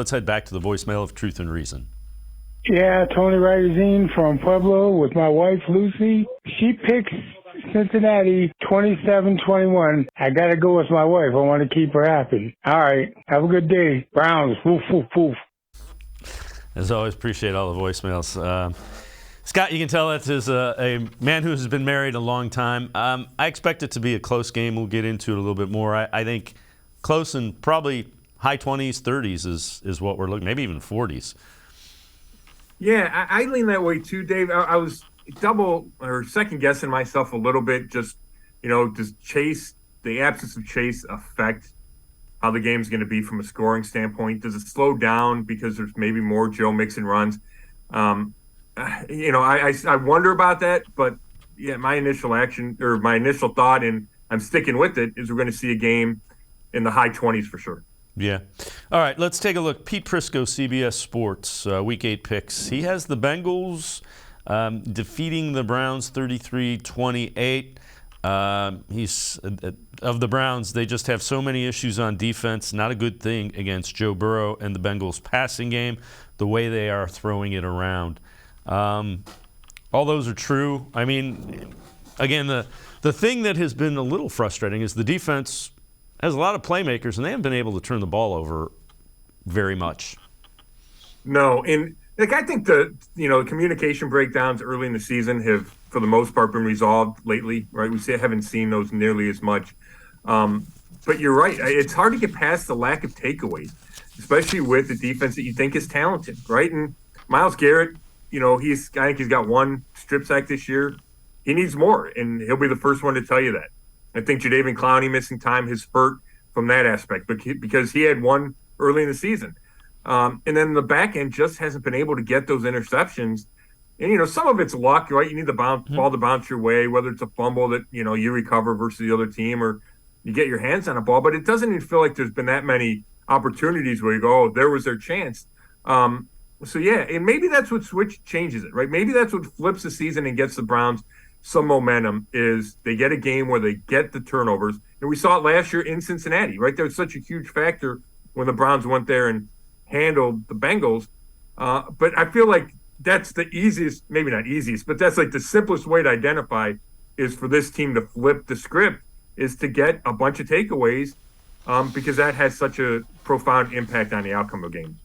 Let's head back to the voicemail of Truth and Reason. Yeah, Tony Ragazine from Pueblo with my wife, Lucy. She picks Cincinnati 27-21. I got to go with my wife. I want to keep her happy. All right. Have a good day. Browns. Woof, woof, woof. As always, appreciate all the voicemails. Scott, you can tell that is a man who has been married a long time. I expect it to be a close game. We'll get into it a little bit more. I think close and probably high 20s, 30s is what we're looking, maybe even 40s. Yeah, I lean that way too, Dave. I was second guessing myself a little bit. Just, does the absence of Chase affect how the game's going to be from a scoring standpoint? Does it slow down because there's maybe more Joe Mixon runs? I wonder about that, but yeah, my initial thought, and I'm sticking with it, is we're going to see a game in the high 20s for sure. Yeah. All right, let's take a look. Pete Prisco, CBS Sports, Week 8 picks. He has the Bengals defeating the Browns 33-28. He's of the Browns, they just have so many issues on defense. Not a good thing against Joe Burrow and the Bengals passing game, the way they are throwing it around. All those are true. I mean, again, the thing that has been a little frustrating is the defense has a lot of playmakers, and they haven't been able to turn the ball over very much. No, and I think the communication breakdowns early in the season have, for the most part, been resolved lately. Right, we haven't seen those nearly as much. But you're right; it's hard to get past the lack of takeaways, especially with the defense that you think is talented. Right, and Myles Garrett, I think he's got one strip sack this year. He needs more, and he'll be the first one to tell you that. I think Jadeveon Clowney missing time has hurt from that aspect, but because he had one early in the season. And then the back end just hasn't been able to get those interceptions. And, some of it's luck, right? You need the ball to bounce your way, whether it's a fumble that, you recover versus the other team, or you get your hands on a ball. But it doesn't even feel like there's been that many opportunities where you go, oh, there was their chance. So, yeah, and maybe that's what changes it, right? Maybe that's what flips the season and gets the Browns some momentum, is they get a game where they get the turnovers. And we saw it last year in Cincinnati, right? There was such a huge factor when the Browns went there and handled the Bengals. But I feel like that's the easiest, maybe not easiest, but that's like the simplest way to identify is for this team to flip the script, is to get a bunch of takeaways, because that has such a profound impact on the outcome of games.